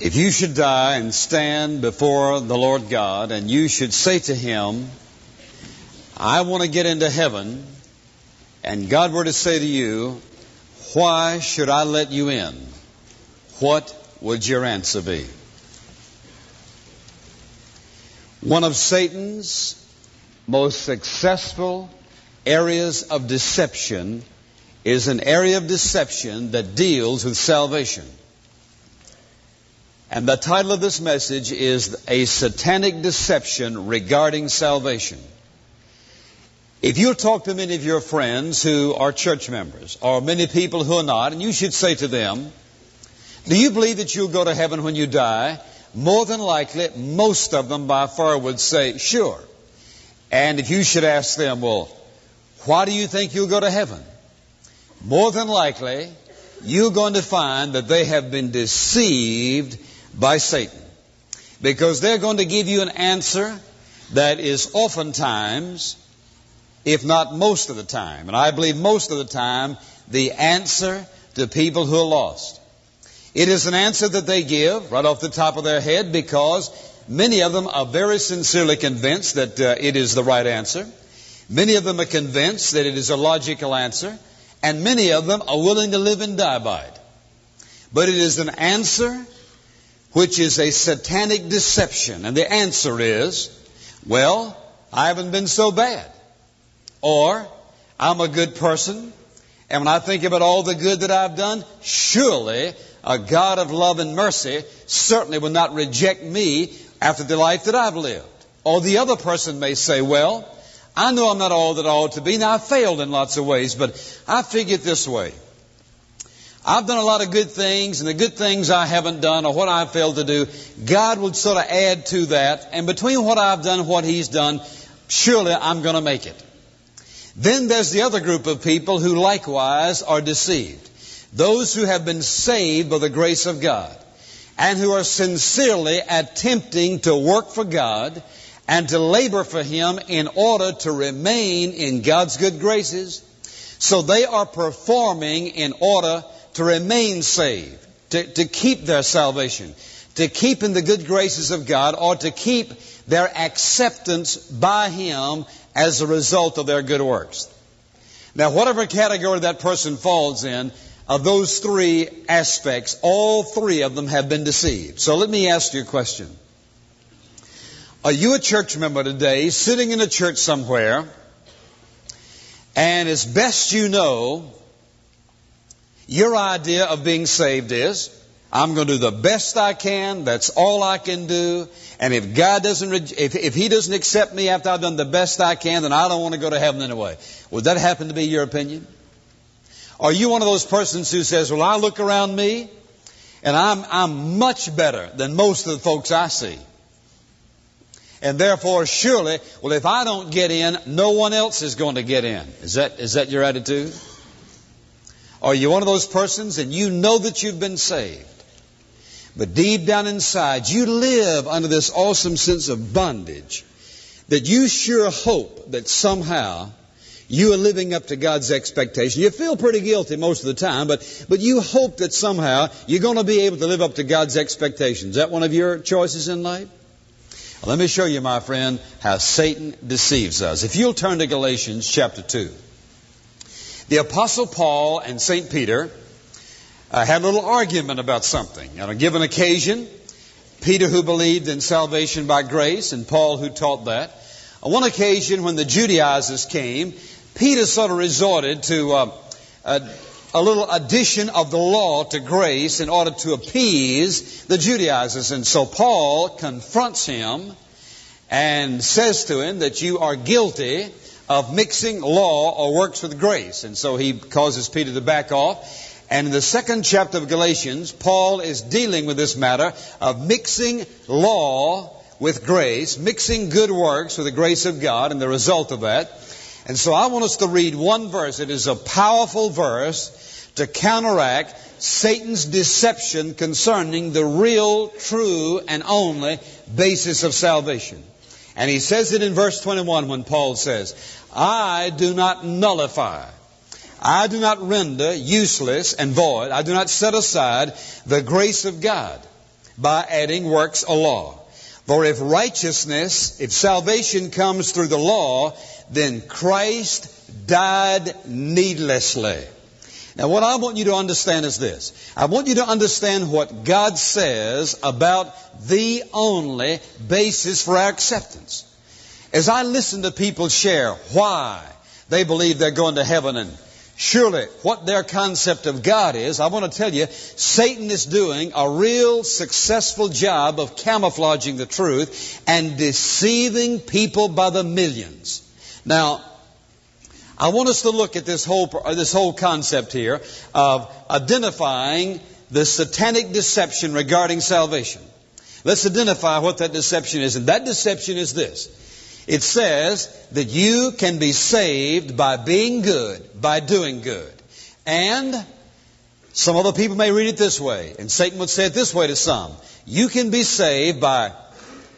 If you should die and stand before the Lord God, and you should say to Him, I want to get into heaven, and God were to say to you, why should I let you in? What would your answer be? One of Satan's most successful areas of deception is an area of deception that deals with salvation. And the title of this message is A Satanic Deception Regarding Salvation. If you'll talk to many of your friends who are church members, or many people who are not, and you should say to them, do you believe that you'll go to heaven when you die? More than likely, most of them by far would say, sure. And if you should ask them, well, why do you think you'll go to heaven? More than likely, you're going to find that they have been deceived by Satan. Because they're going to give you an answer that is oftentimes, if not most of the time, and I believe most of the time, the answer to people who are lost. It is an answer that they give right off the top of their head because many of them are very sincerely convinced that it is the right answer. Many of them are convinced that it is a logical answer. And many of them are willing to live and die by it. But it is an answer which is a satanic deception. And the answer is, well, I haven't been so bad. Or, I'm a good person. And when I think about all the good that I've done, surely a God of love and mercy certainly will not reject me after the life that I've lived. Or the other person may say, well, I know I'm not all that I ought to be. Now, I've failed in lots of ways, but I figure it this way. I've done a lot of good things, and the good things I haven't done or what I've failed to do, God would sort of add to that. And between what I've done and what He's done, surely I'm going to make it. Then there's the other group of people who likewise are deceived. Those who have been saved by the grace of God and who are sincerely attempting to work for God and to labor for Him in order to remain in God's good graces. So they are performing in order to remain saved, to keep their salvation, to keep in the good graces of God, or to keep their acceptance by Him as a result of their good works. Now, whatever category that person falls in, of those three aspects, all three of them have been deceived. So let me ask you a question. Are you a church member today, sitting in a church somewhere, and as best you know, your idea of being saved is, I'm going to do the best I can, that's all I can do, and if God doesn't, if He doesn't accept me after I've done the best I can, then I don't want to go to heaven anyway. Would that happen to be your opinion? Are you one of those persons who says, well, I look around me, and I'm much better than most of the folks I see. And therefore, surely, well, if I don't get in, no one else is going to get in. Is that your attitude? Are you one of those persons and you know that you've been saved, but deep down inside you live under this awesome sense of bondage that you sure hope that somehow you are living up to God's expectation. You feel pretty guilty most of the time, but you hope that somehow you're going to be able to live up to God's expectations. Is that one of your choices in life? Well, let me show you, my friend, how Satan deceives us. If you'll turn to Galatians chapter 2. The Apostle Paul and St. Peter had a little argument about something. On a given occasion, Peter, who believed in salvation by grace, and Paul, who taught that. On one occasion, when the Judaizers came, Peter sort of resorted to a little addition of the law to grace in order to appease the Judaizers. And so Paul confronts him and says to him that you are guilty of mixing law or works with grace. And so he causes Peter to back off. And in the second chapter of Galatians, Paul is dealing with this matter of mixing law with grace, mixing good works with the grace of God and the result of that. And so I want us to read one verse. It is a powerful verse to counteract Satan's deception concerning the real, true, and only basis of salvation. And he says it in verse 21 when Paul says, I do not nullify, I do not render useless and void, I do not set aside the grace of God. by adding works or law. For if salvation comes through the law, then Christ died needlessly. Now what I want you to understand is this. I want you to understand what God says about the only basis for our acceptance. As I listen to people share why they believe they're going to heaven and surely what their concept of God is, I want to tell you, Satan is doing a real successful job of camouflaging the truth and deceiving people by the millions. Now, I want us to look at this whole concept here of identifying the satanic deception regarding salvation. Let's identify what that deception is. And that deception is this. It says that you can be saved by being good, by doing good. And some other people may read it this way, and Satan would say it this way to some. You can be saved by,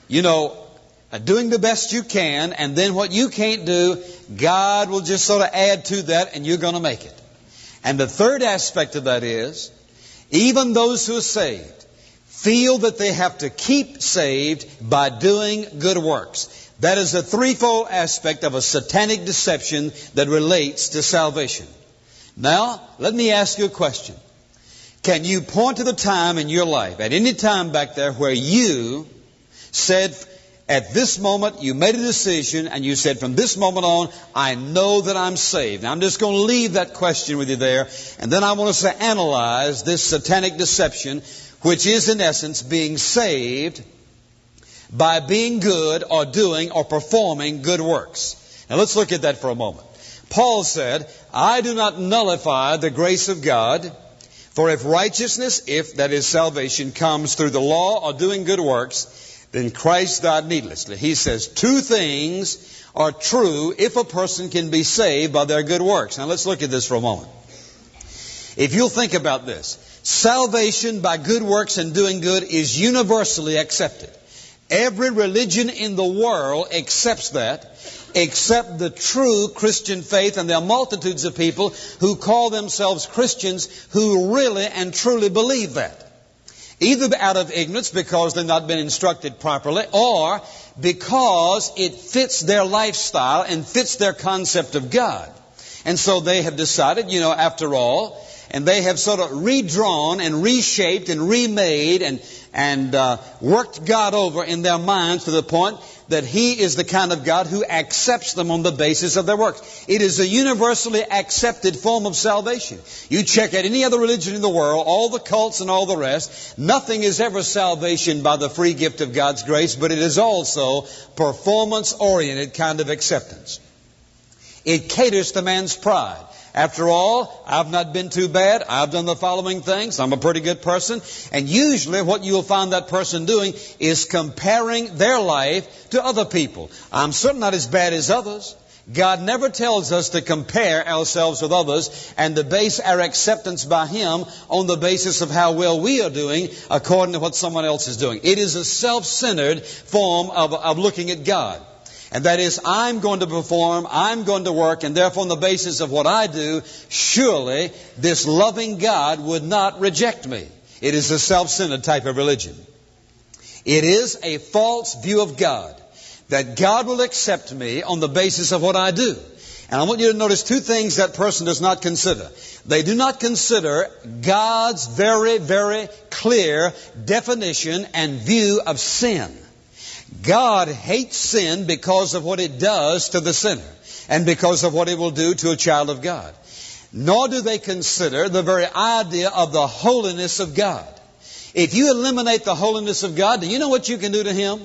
doing the best you can, and then what you can't do, God will just sort of add to that, and you're going to make it. And the third aspect of that is, even those who are saved feel that they have to keep saved by doing good works. That is a threefold aspect of a satanic deception that relates to salvation. Now, let me ask you a question. Can you point to the time in your life, at any time back there, where you said, at this moment, you made a decision and you said, from this moment on, I know that I'm saved. Now, I'm just going to leave that question with you there, and then I want us to analyze this satanic deception, which is in essence being saved by being good or doing or performing good works. Now let's look at that for a moment. Paul said, I do not nullify the grace of God, for if righteousness, if that is salvation, comes through the law or doing good works, then Christ died needlessly. He says two things are true if a person can be saved by their good works. Now let's look at this for a moment. If you'll think about this, salvation by good works and doing good is universally accepted. Every religion in the world accepts that, except the true Christian faith, and there are multitudes of people who call themselves Christians who really and truly believe that. Either out of ignorance because they've not been instructed properly, or because it fits their lifestyle and fits their concept of God. And so they have decided, after all, and they have sort of redrawn and reshaped and remade and worked God over in their minds to the point that He is the kind of God who accepts them on the basis of their works. It is a universally accepted form of salvation. You check out any other religion in the world, all the cults and all the rest, nothing is ever salvation by the free gift of God's grace, but it is also performance-oriented kind of acceptance. It caters to man's pride. After all, I've not been too bad. I've done the following things. I'm a pretty good person. And usually what you'll find that person doing is comparing their life to other people. I'm certainly not as bad as others. God never tells us to compare ourselves with others and to base our acceptance by Him on the basis of how well we are doing according to what someone else is doing. It is a self-centered form of looking at God. And that is, I'm going to perform, I'm going to work, and therefore on the basis of what I do, surely this loving God would not reject me. It is a self-centered type of religion. It is a false view of God, that God will accept me on the basis of what I do. And I want you to notice two things that person does not consider. They do not consider God's very, very clear definition and view of sin. God hates sin because of what it does to the sinner and because of what it will do to a child of God. Nor do they consider the very idea of the holiness of God. If you eliminate the holiness of God, do you know what you can do to Him?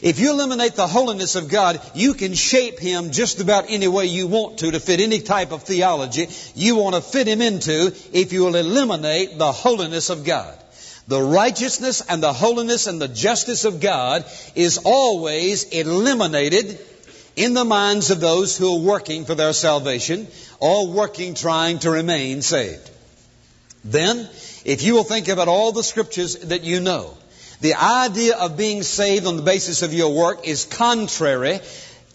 If you eliminate the holiness of God, you can shape Him just about any way you want to fit any type of theology you want to fit Him into if you will eliminate the holiness of God. The righteousness and the holiness and the justice of God is always eliminated in the minds of those who are working for their salvation or working trying to remain saved. Then, if you will think about all the scriptures that you know, the idea of being saved on the basis of your work is contrary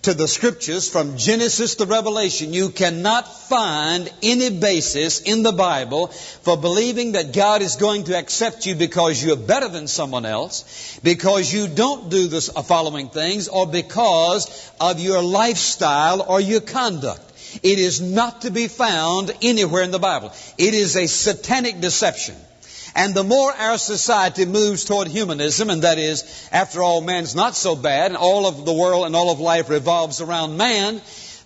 to the Scriptures, from Genesis to Revelation, you cannot find any basis in the Bible for believing that God is going to accept you because you're better than someone else, because you don't do the following things, or because of your lifestyle or your conduct. It is not to be found anywhere in the Bible. It is a satanic deception. And the more our society moves toward humanism, and that is, after all, man's not so bad, and all of the world and all of life revolves around man,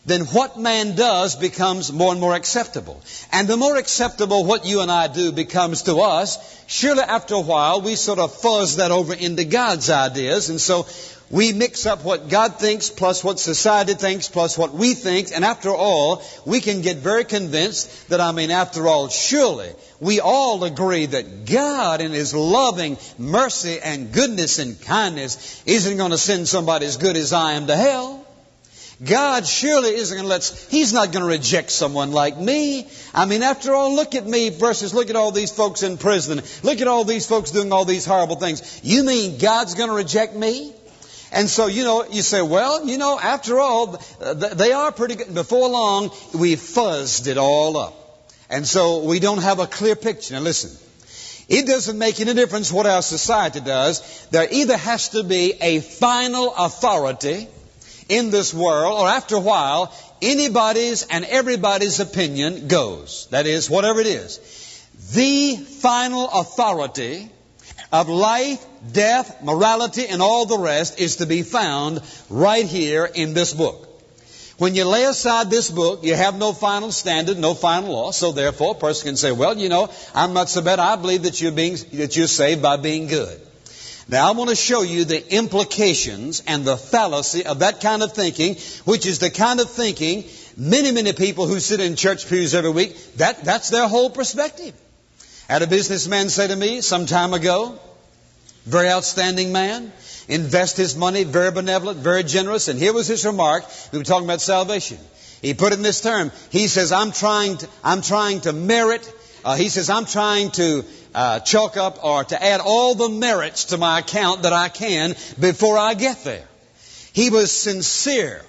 then what man does becomes more and more acceptable. And the more acceptable what you and I do becomes to us, surely after a while we sort of fuzz that over into God's ideas, and so we mix up what God thinks plus what society thinks plus what we think, and after all, we can get very convinced that, after all, surely we all agree that God in His loving mercy and goodness and kindness isn't going to send somebody as good as I am to hell. God surely isn't going to He's not going to reject someone like me. After all, look at me versus look at all these folks in prison. Look at all these folks doing all these horrible things. You mean God's going to reject me? And so, you say, well, after all, they are pretty good. Before long, we fuzzed it all up. And so we don't have a clear picture. Now listen, it doesn't make any difference what our society does. There either has to be a final authority in this world, or after a while, anybody's and everybody's opinion goes. That is, whatever it is. The final authority of life, death, morality, and all the rest is to be found right here in this book. When you lay aside this book, you have no final standard, no final law. So therefore, a person can say, well, I'm not so bad. I believe that you're saved by being good. Now, I want to show you the implications and the fallacy of that kind of thinking, which is the kind of thinking many people who sit in church pews every week, that's their whole perspective. I had a businessman say to me some time ago, very outstanding man, invest his money, very benevolent, very generous, and here was his remark. We were talking about salvation. He put it in this term. He says, I'm trying to merit. He says, I'm trying to chalk up or to add all the merits to my account that I can before I get there. He was sincere.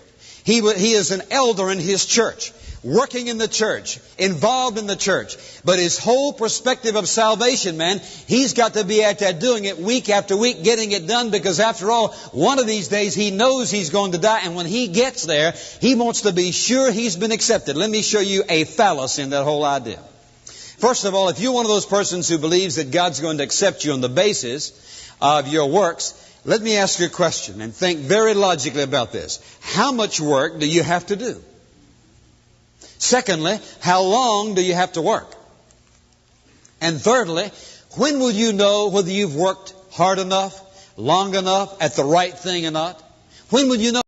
He is an elder in his church, working in the church, involved in the church. But his whole perspective of salvation, man, he's got to be out there doing it week after week, getting it done, because after all, one of these days he knows he's going to die, and when he gets there, he wants to be sure he's been accepted. Let me show you a fallacy in that whole idea. First of all, if you're one of those persons who believes that God's going to accept you on the basis of your works, let me ask you a question and think very logically about this. How much work do you have to do? Secondly, how long do you have to work? And thirdly, when will you know whether you've worked hard enough, long enough, at the right thing or not? When will you know?